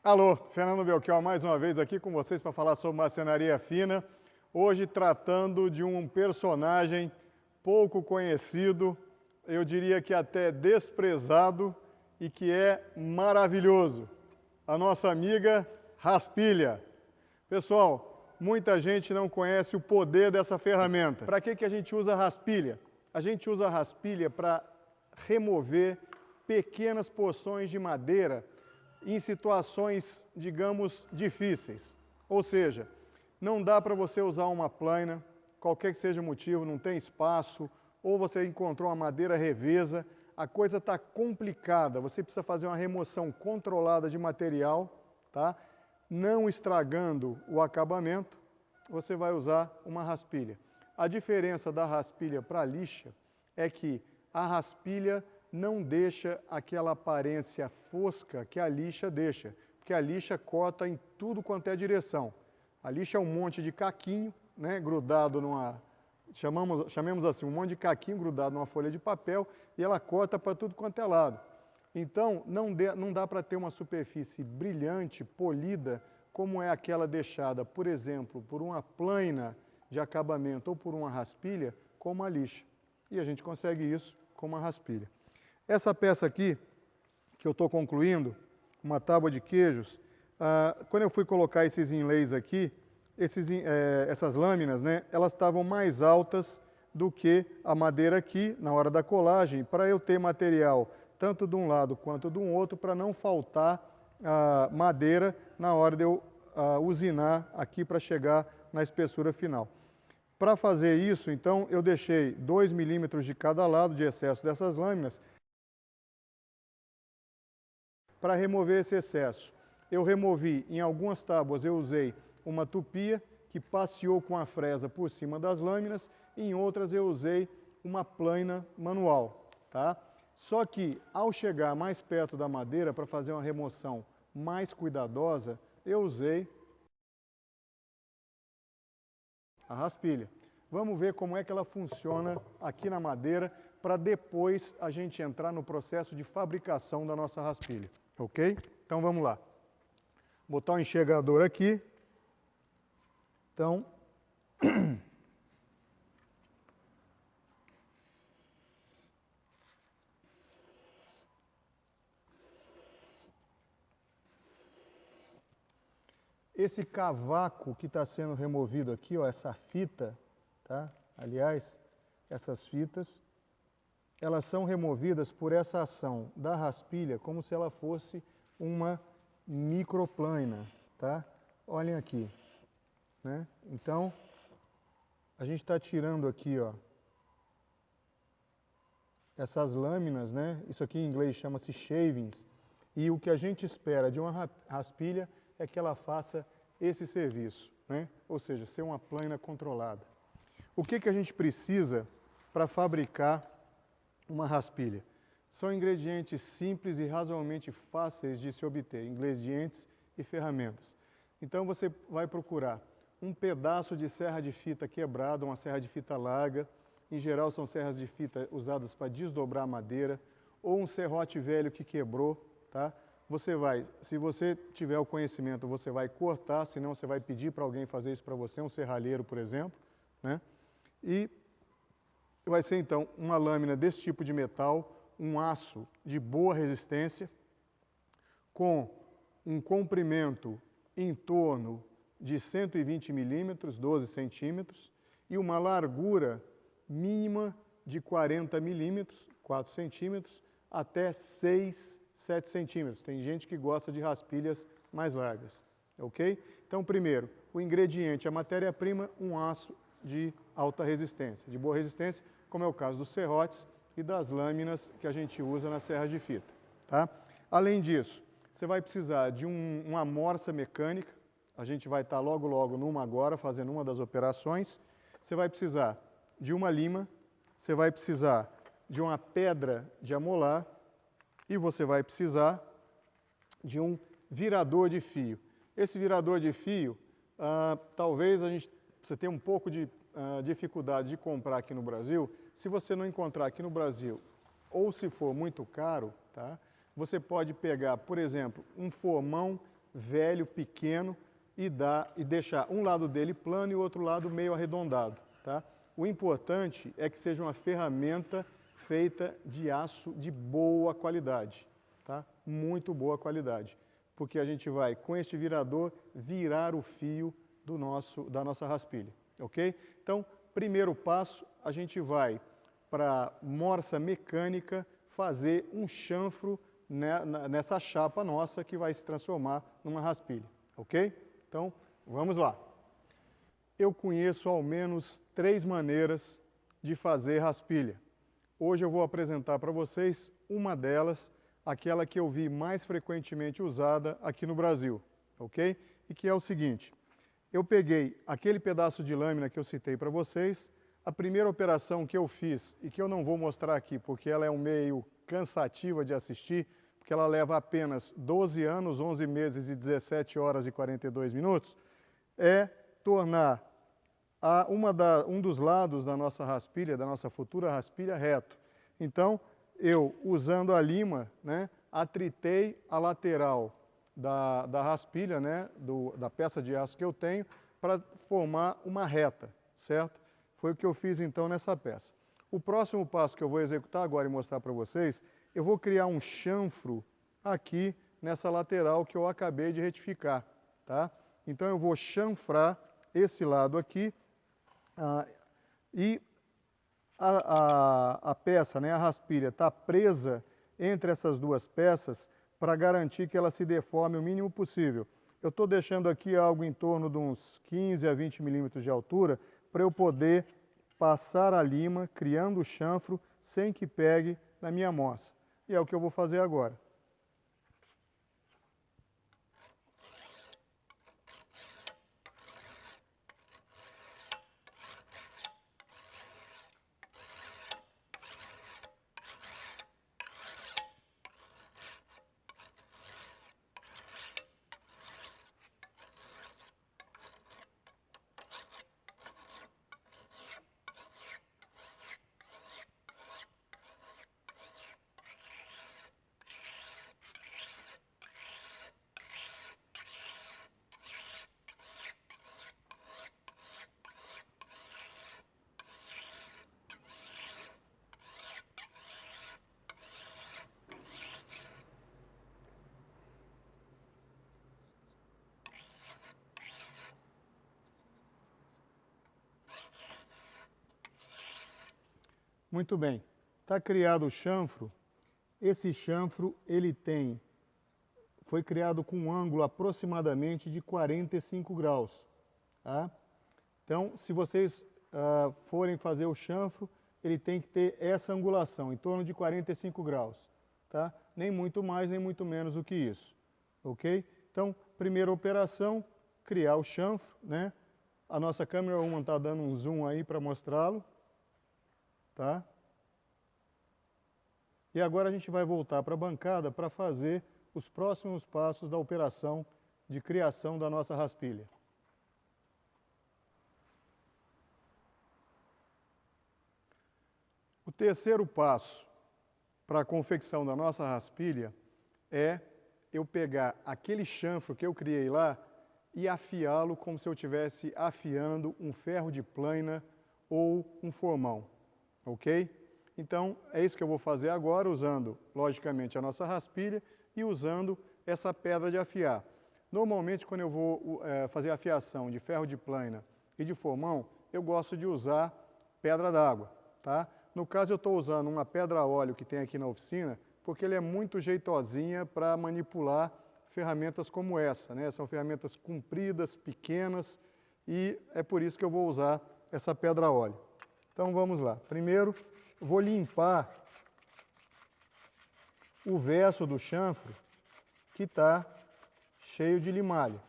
Alô, Fernando Belchior mais uma vez aqui com vocês para falar sobre marcenaria fina. Hoje tratando de um personagem pouco conhecido, eu diria que até desprezado e que é maravilhoso. A nossa amiga raspilha. Pessoal, muita gente não conhece o poder dessa ferramenta. Para que a gente usa a raspilha? A gente usa a raspilha para remover pequenas porções de madeira em situações, digamos, difíceis. Ou seja, não dá para você usar uma plaina, qualquer que seja o motivo, não tem espaço, ou você encontrou uma madeira revesa, a coisa está complicada, você precisa fazer uma remoção controlada de material, tá? Não estragando o acabamento, você vai usar uma raspilha. A diferença da raspilha para a lixa é que a raspilha não deixa aquela aparência fosca que a lixa deixa, porque a lixa corta em tudo quanto é direção. A lixa é um monte de caquinho, né, grudado numa, chamemos assim, um monte de caquinho grudado numa folha de papel e ela corta para tudo quanto é lado. Então, não dá para ter uma superfície brilhante, polida, como é aquela deixada, por exemplo, por uma plaina de acabamento ou por uma raspilha, como a lixa. E a gente consegue isso com uma raspilha. Essa peça aqui, que eu estou concluindo, uma tábua de queijos, quando eu fui colocar esses inlays aqui, essas lâminas, né, elas estavam mais altas do que a madeira aqui, na hora da colagem, para eu ter material tanto de um lado quanto de um outro, para não faltar madeira na hora de eu usinar aqui para chegar na espessura final. Para fazer isso, então, eu deixei 2 milímetros de cada lado de excesso dessas lâminas, para remover esse excesso. Eu removi, em algumas tábuas eu usei uma tupia que passeou com a fresa por cima das lâminas, e em outras eu usei uma plaina manual, tá? Só que ao chegar mais perto da madeira para fazer uma remoção mais cuidadosa, eu usei a raspilha. Vamos ver como é que ela funciona aqui na madeira para depois a gente entrar no processo de fabricação da nossa raspilha. Ok? Então vamos lá. Botar o enxergador aqui. Então, esse cavaco que está sendo removido aqui, ó, essa fita, tá? Aliás, essas fitas, elas são removidas por essa ação da raspilha, como se ela fosse uma microplaina, tá? Olhem aqui, né? Então, a gente está tirando aqui, ó, essas lâminas, né? Isso aqui em inglês chama-se shavings, e o que a gente espera de uma raspilha é que ela faça esse serviço, né? Ou seja, ser uma plaina controlada. O que a gente precisa para fabricar uma raspilha? São ingredientes simples e razoavelmente fáceis de se obter, ingredientes e ferramentas. Então você vai procurar um pedaço de serra de fita quebrada, uma serra de fita larga, em geral são serras de fita usadas para desdobrar a madeira, ou um serrote velho que quebrou, tá? Você vai, se você tiver o conhecimento, você vai cortar, senão você vai pedir para alguém fazer isso para você, um serralheiro, por exemplo, né? E vai ser, então, uma lâmina desse tipo de metal, um aço de boa resistência, com um comprimento em torno de 120 milímetros, 12 centímetros, e uma largura mínima de 40 milímetros, 4 centímetros, até 6, 7 centímetros. Tem gente que gosta de raspilhas mais largas, ok? Então, primeiro, o ingrediente, a matéria-prima, um aço de alta resistência, de boa resistência, como é o caso dos serrotes e das lâminas que a gente usa nas serras de fita, tá? Além disso, você vai precisar de uma morsa mecânica, a gente vai estar logo numa agora, fazendo uma das operações. Você vai precisar de uma lima, você vai precisar de uma pedra de amolar e você vai precisar de um virador de fio. Esse virador de fio, talvez você tenha um pouco de dificuldade de comprar aqui no Brasil. Se você não encontrar aqui no Brasil, ou se for muito caro, tá? Você pode pegar, por exemplo, um formão velho, pequeno, e deixar um lado dele plano e o outro lado meio arredondado, tá? O importante é que seja uma ferramenta feita de aço de boa qualidade, tá? Muito boa qualidade, porque a gente vai, com este virador, virar o fio da nossa raspilha, ok? Então, primeiro passo, a gente vai para morsa mecânica fazer um chanfro nessa chapa nossa que vai se transformar numa raspilha, ok? Então, vamos lá. Eu conheço ao menos 3 maneiras de fazer raspilha. Hoje eu vou apresentar para vocês uma delas, aquela que eu vi mais frequentemente usada aqui no Brasil, ok? E que é o seguinte, eu peguei aquele pedaço de lâmina que eu citei para vocês, a primeira operação que eu fiz, e que eu não vou mostrar aqui porque ela é um meio cansativa de assistir, porque ela leva apenas 12 anos, 11 meses e 17 horas e 42 minutos, é tornar um dos lados da nossa raspilha, da nossa futura raspilha, reto. Então, eu, usando a lima, né, atritei a lateral da raspilha, né, da peça de aço que eu tenho, para formar uma reta, certo? Foi o que eu fiz então nessa peça. O próximo passo que eu vou executar agora e mostrar para vocês, eu vou criar um chanfro aqui nessa lateral que eu acabei de retificar, tá? Então eu vou chanfrar esse lado aqui e a peça, né, a raspilha, está presa entre essas duas peças para garantir que ela se deforme o mínimo possível. Eu estou deixando aqui algo em torno de uns 15 a 20 milímetros de altura para eu poder passar a lima, criando o chanfro, sem que pegue na minha morsa. E é o que eu vou fazer agora. Muito bem, está criado o chanfro. Esse chanfro foi criado com um ângulo aproximadamente de 45 graus. Tá? Então, se vocês forem fazer o chanfro, ele tem que ter essa angulação, em torno de 45 graus. Tá? Nem muito mais, nem muito menos do que isso. Ok? Então, primeira operação, criar o chanfro. Né? A nossa câmera 1 está dando um zoom aí para mostrá-lo. Tá? E agora a gente vai voltar para a bancada para fazer os próximos passos da operação de criação da nossa raspilha. O terceiro passo para a confecção da nossa raspilha é eu pegar aquele chanfro que eu criei lá e afiá-lo como se eu estivesse afiando um ferro de plaina ou um formão. Ok? Então, é isso que eu vou fazer agora, usando, logicamente, a nossa raspilha e usando essa pedra de afiar. Normalmente, quando eu vou fazer a afiação de ferro de plaina e de formão, eu gosto de usar pedra d'água, tá? No caso, eu estou usando uma pedra a óleo que tem aqui na oficina, porque ele é muito jeitosinha para manipular ferramentas como essa, né? São ferramentas compridas, pequenas, e é por isso que eu vou usar essa pedra a óleo. Então vamos lá. Primeiro, vou limpar o verso do chanfro que está cheio de limalha.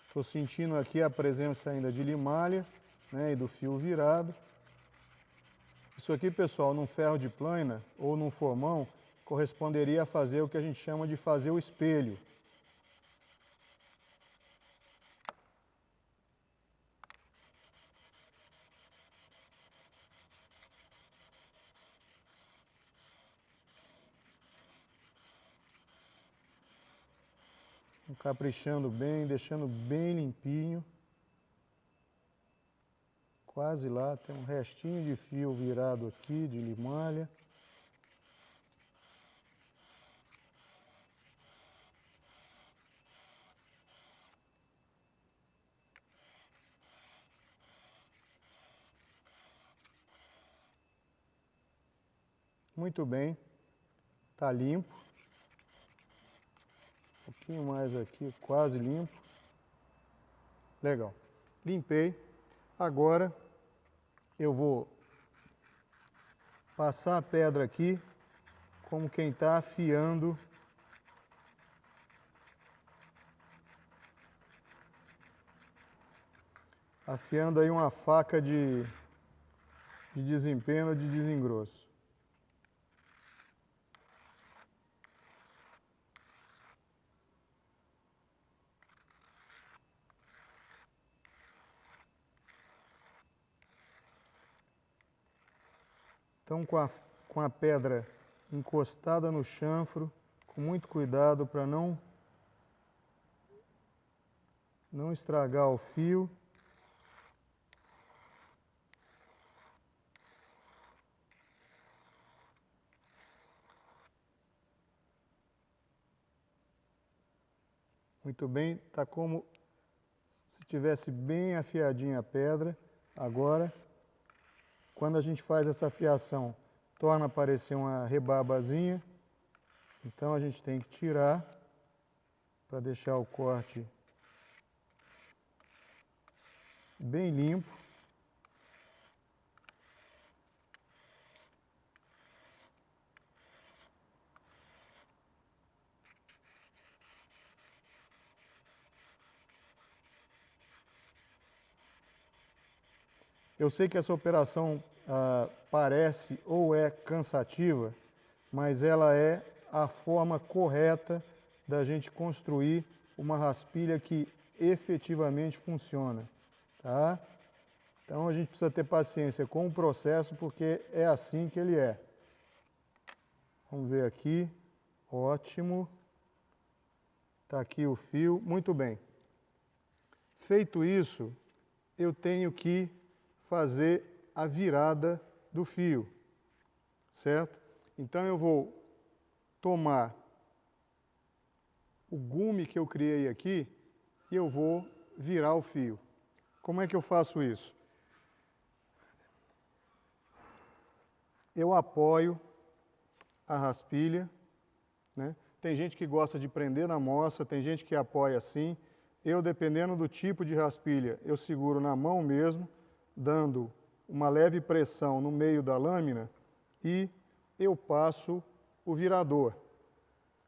Estou sentindo aqui a presença ainda de limalha, né, e do fio virado. Isso aqui, pessoal, num ferro de plaina ou num formão, corresponderia a fazer o que a gente chama de fazer o espelho. caprichando bem, deixando bem limpinho. Quase lá, tem um restinho de fio virado aqui, de limalha. Muito bem, está limpo. Um pouquinho mais aqui, quase limpo. Legal. Limpei. Agora eu vou passar a pedra aqui, como quem está afiando aí uma faca de desempenho, de desengrosso. Então, com a pedra encostada no chanfro, com muito cuidado para não estragar o fio. Muito bem, está como se tivesse bem afiadinha a pedra. Agora, quando a gente faz essa afiação, torna a aparecer uma rebarbazinha. Então a gente tem que tirar para deixar o corte bem limpo. Eu sei que essa operação parece ou é cansativa, mas ela é a forma correta da gente construir uma raspilha que efetivamente funciona, tá? Então a gente precisa ter paciência com o processo, porque é assim que ele é. Vamos ver aqui, ótimo. Está aqui o fio, muito bem. Feito isso, eu tenho que fazer a virada do fio, certo? Então eu vou tomar o gume que eu criei aqui e eu vou virar o fio. Como é que eu faço isso? Eu apoio a raspilha, né? Tem gente que gosta de prender na moça, tem gente que apoia assim. Eu, dependendo do tipo de raspilha, eu seguro na mão mesmo, dando uma leve pressão no meio da lâmina e eu passo o virador,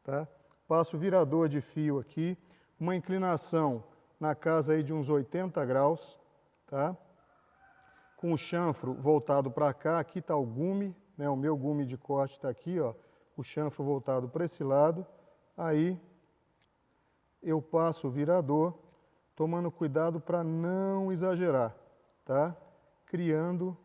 tá? Passo o virador de fio aqui, uma inclinação na casa aí de uns 80 graus, tá? Com o chanfro voltado para cá, aqui está o gume, né? O meu gume de corte está aqui, ó, o chanfro voltado para esse lado. Aí eu passo o virador, tomando cuidado para não exagerar, tá? Criando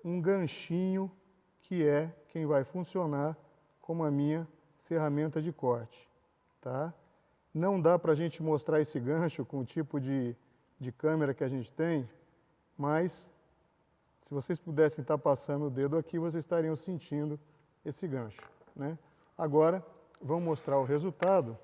um ganchinho que é quem vai funcionar como a minha ferramenta de corte, tá? Não dá para a gente mostrar esse gancho com o tipo de câmera que a gente tem, mas se vocês pudessem estar passando o dedo aqui, vocês estariam sentindo esse gancho, né? Agora, vamos mostrar o resultado.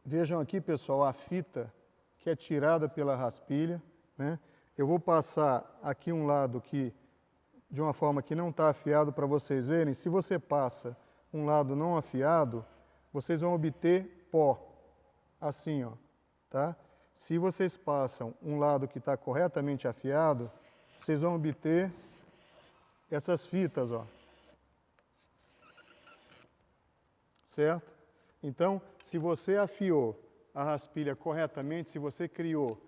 Vejam aqui, pessoal, a fita que é tirada pela raspilha, né? Eu vou passar aqui um lado que, de uma forma que não está afiado para vocês verem. Se você passa um lado não afiado, vocês vão obter pó, assim, ó, tá? Se vocês passam um lado que está corretamente afiado, vocês vão obter essas fitas, ó. Certo? Então, se você afiou a raspilha corretamente, se você criou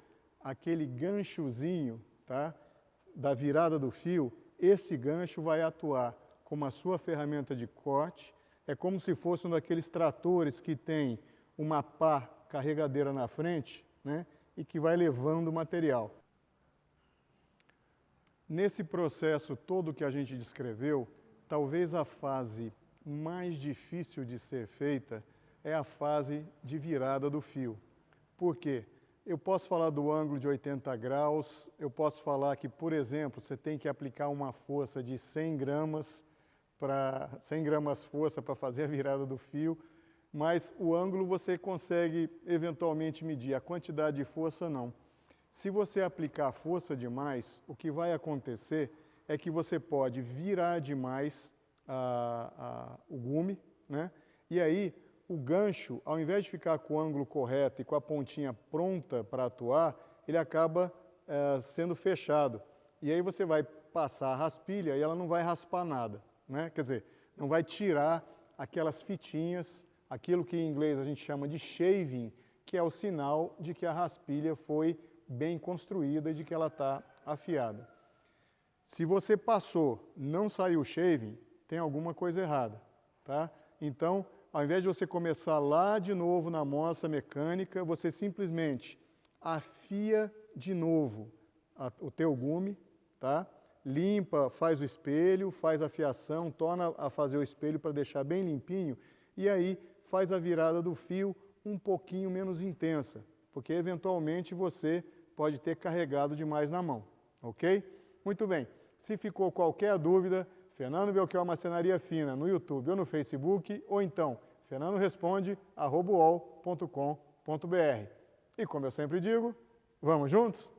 aquele ganchozinho, tá, da virada do fio, esse gancho vai atuar como a sua ferramenta de corte, é como se fosse um daqueles tratores que tem uma pá carregadeira na frente, né, e que vai levando o material. Nesse processo todo que a gente descreveu, talvez a fase mais difícil de ser feita é a fase de virada do fio. Por quê? Eu posso falar do ângulo de 80 graus, eu posso falar que, por exemplo, você tem que aplicar uma força de 100 gramas força para fazer a virada do fio, mas o ângulo você consegue eventualmente medir, a quantidade de força não. Se você aplicar força demais, o que vai acontecer é que você pode virar demais o gume, né? E aí o gancho, ao invés de ficar com o ângulo correto e com a pontinha pronta para atuar, ele acaba sendo fechado. E aí você vai passar a raspilha e ela não vai raspar nada, né? Quer dizer, não vai tirar aquelas fitinhas, aquilo que em inglês a gente chama de shaving, que é o sinal de que a raspilha foi bem construída e de que ela está afiada. Se você passou, não saiu shaving, tem alguma coisa errada, tá? Então, ao invés de você começar lá de novo na moça mecânica, você simplesmente afia de novo o teu gume, tá? Limpa, faz o espelho, faz a fiação, torna a fazer o espelho para deixar bem limpinho e aí faz a virada do fio um pouquinho menos intensa, porque eventualmente você pode ter carregado demais na mão, ok? Muito bem, se ficou qualquer dúvida, Fernando Belchior Marcenaria Fina no YouTube ou no Facebook, ou então fernandoresponde@uol.com.br. E como eu sempre digo, vamos juntos?